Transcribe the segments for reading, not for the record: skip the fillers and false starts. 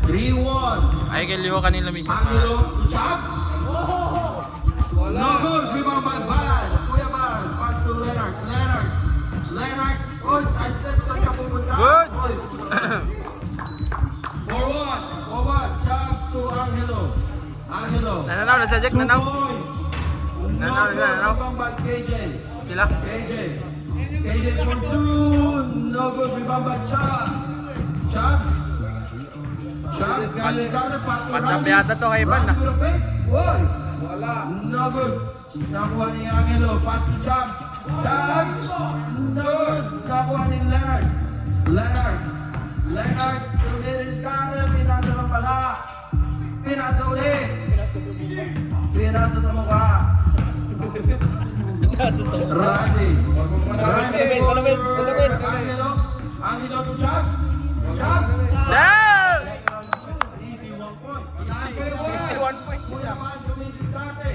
3-1. Ay, kiliho kanila minsan. Angelo, shot. No good. Rebound by Bal. Kuya Bal. Pass to Leonard. Leonard. Oh, I step sa siya pupunta. Good. 4-1. Shots to Angelo. Nananaw, nasa Jack, nanaw. Nananaw. Rebound by KJ. Sila. KJ for 2. No good. Rebound by Chad. Match-up yata to kay Ivan, ah. Wala. No good. Nakuha ni Angelo. Pass to Chad. No good. Nakuha ni Leonard. Sumirin ka na. Pinasa lang pala. Pinasa ulit. Pinasa sa mukha. Randy. Palapit. Angelo to Chad. Down! Easy 1 point. Easy 1 point. Kuya Man, dumidiskarte.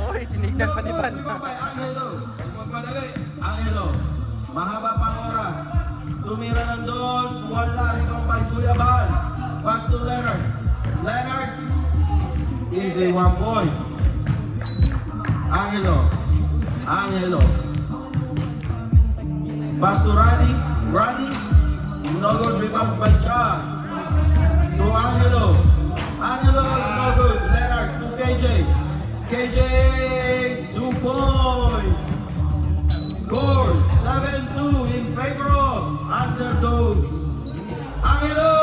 Oy, tinignan pa ni Van. Angelo. Mahaba pang oras. Tumira ng dos. Wala. Rebound by Kuya Man. Pass to Leonard. Easy 1 point. Angelo. Pass to Randy. No good. Rebound by Chad. To Angelo. No good. Leonard to KJ. 2 points. Scores 7-2 in favor of underdogs. Angelo.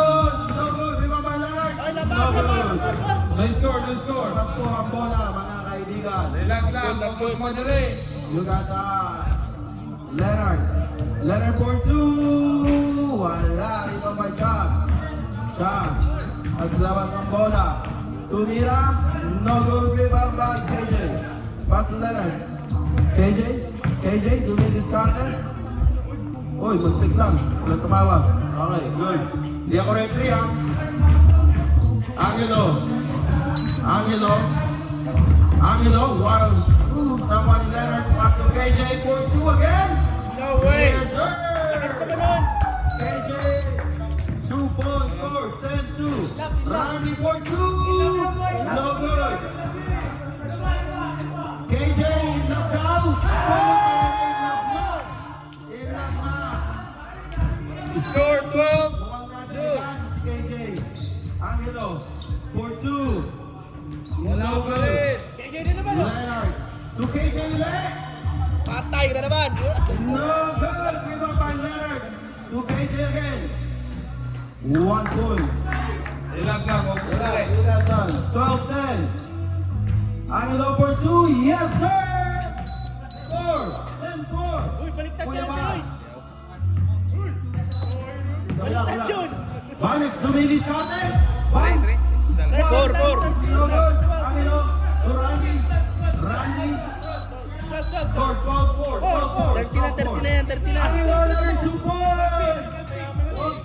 No good. Rebound by Leonard. No good. No score. Pas po ang bola, mga kaibigan. Relax lang, huwag madali. You got Leonard for 2. Wala. Rebound by Chad. Naglabas ng bola. Tumira. No good. Rebound by KJ. Pass to Leonard. KJ. Dumidiskarte. Uy, muntik lang. Walang tumawag. Okay, good. Hindi ako referee, ha? Angelo. Wow. Tama ni Leonard. Pass to KJ for 2 again. No way! Yes, sir. Lakas ka ba nun? KJ, 2 points for 10-2. Randy for 2. No good. KJ, knocked out. Enough na. Score 12. Mukhang natigaan si KJ. Angelo for 2. Wala No pa good. rin. KJ din naman oh! Leonard to KJ ulit. Patay ka na naman! No good. Rebound by Leonard to KJ again. 1 point. Relax lang, huwag madali. 12-10. Angelo for 2. Yes, sir. Score. 10-4. Uy, baliktad ka Kuya ng Bal. Deloitte! Baliktad yun! Balik. Dumilis kate. Four. No good. Angelo to Randy. Score 12-4. 30 na yan! Angelo another 2 points. 12-6.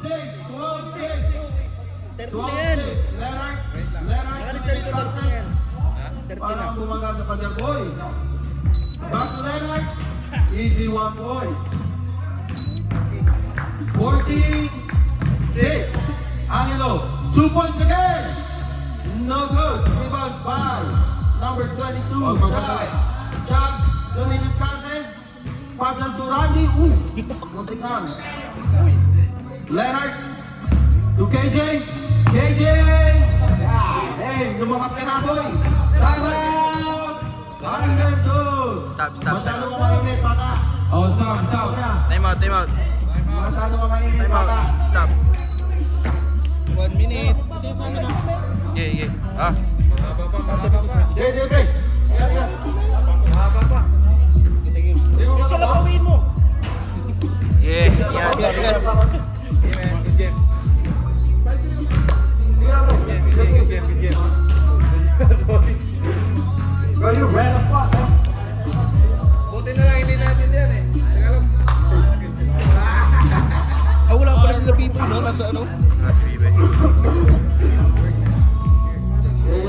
30 na yan! Leonard. Nakalis na rito, 30 na yan! 30 na. Parang bumaga sa kanya, boy. Back to Leonard. Easy 1 point. 14-6. Angelo. 2 points again. No good. Rebound by number 22. Huwag magmadali. Chad. Dominis Kante. Pasan to Randy. Muntik na. Leonard. To KJ. Hey, lumabas ka na, boy. Time out. Underdogs. Stop. Masyado ka mainit, bata. Oh, stop. Time out. Masyado ka mainit, bata. Stop. 1 minute! Yeah. Ah. Break. Mahaba pa. Siya lang pawin mo! Yeah. Good game. Bro, you ran a spot, eh? Buti na lang hindi natin yan eh. Tagalog. Wala pala sila people, no? Nasa ano?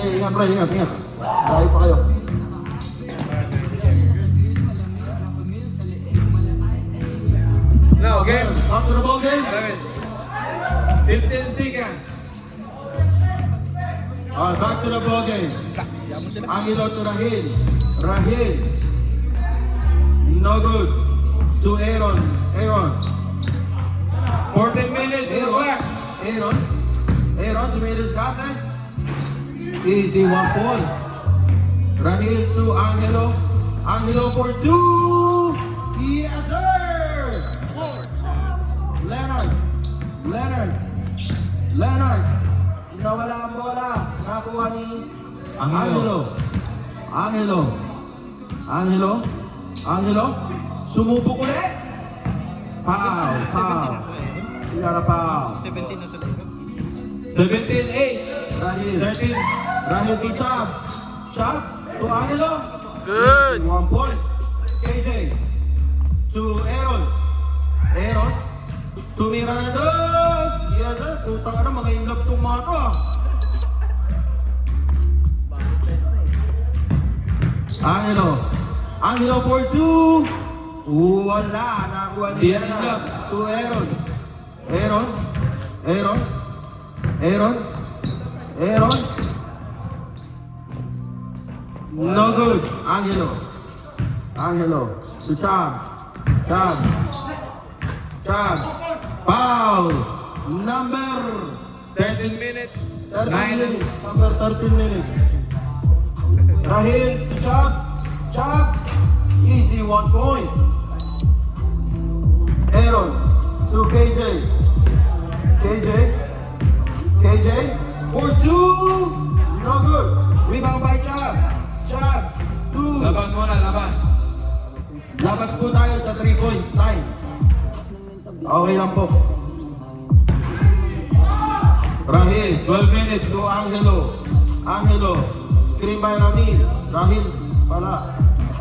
Ingat, bro. Ingat. Layo pa kayo. No, game. Up to the ball game. Maraming. 15 seconds. Back to the ball game. Yaman sila. Angelo to Rahil. Rahil. No good. To Aaron. Aaron. 14 minutes in the clock. Aaron. Aaron, 2 minutes captain. Easy 1 point. Rahil to Angelo. Angelo for 2. Yes, sir. Leonard. Leonard. Leonard. Nawala ang bola. Nakuha ni Angelo. Angelo. Angelo. Angelo. Sumubok ulit. Foul. Foul. Yara foul. 17 na sa likod. 17-8. Rahil. 13. Rahil to Chab. Chab to Angelo. Good. 1 point. KJ. To Aaron. Aaron. To Mirandos. Yes, sir. Putang ano, mga inlove tong mga to. Angelo. Angelo for 2. Wala. Nakuha ni Yan, Aaron. inlove. To Aaron. Aaron. Aaron. Aaron. Aaron. No good. Angelo. Angelo. To Chab. Chab. Chab. Foul. Number 13 minutes. 13 9. minutes. Number 13 minutes. Rahil to Chab. Chab. Easy 1 point. Aaron to KJ. KJ. KJ. For 2. No good. Rebound by Chab. Chab. 2. Labas muna, labas. Labas po tayo sa 3-point line. Okay lang po. Rahil, 12 minutes. to Angelo. Angelo. Screen by Rahil. Rahil pala.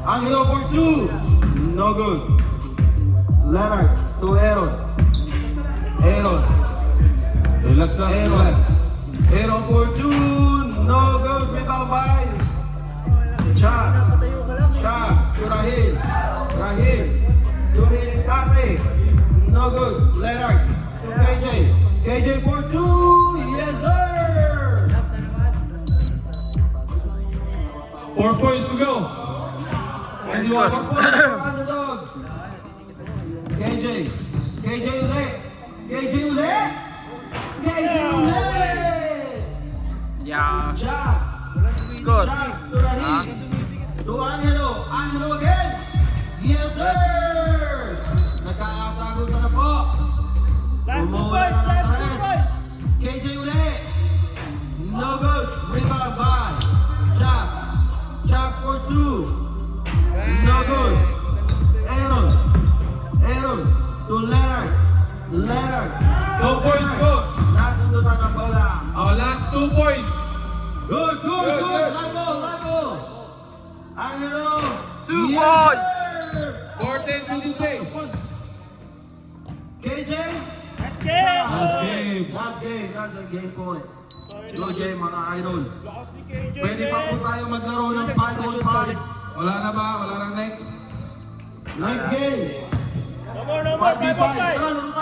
Angelo for 2. No good. Leonard to Aaron. Aaron. Relax lang. Aaron. Aaron for 2. No good. Rebound by Chab. Chab to Rahil. Rahil. To Milikate. No good. Leonard to KJ. KJ for 2. Yes, sir. 4 points to go. And you are Underdogs. KJ. KJ ulit. KJ ulit. KJ ulit. Yeah. Chab. Good. Chab to Rahil. To Angelo. Angelo again. Yes, sir. Nagkakasagot na po. Last 2 Umuwi points, na ng last 2 rest. points. KJ ulit. No good. Rebound by Chab. Chab for 2. No good. Aaron. Aaron to Leonard. Leonard. 2 points go. Nasundutan ang bola. Our last 2 points. Good, good, Good, good. good. Live ball, live ball. Angelo. 2 Yes, points. sir. 14 to play. KJ. Last game. Last game. Last game. That's a game point. Go Jay, mga idol. Lakas ni KJ. Pwede pa po tayo maglaro ng 5-on-5. Wala na ba? Wala nang next? Next game. No more, 5 on 5. Tara,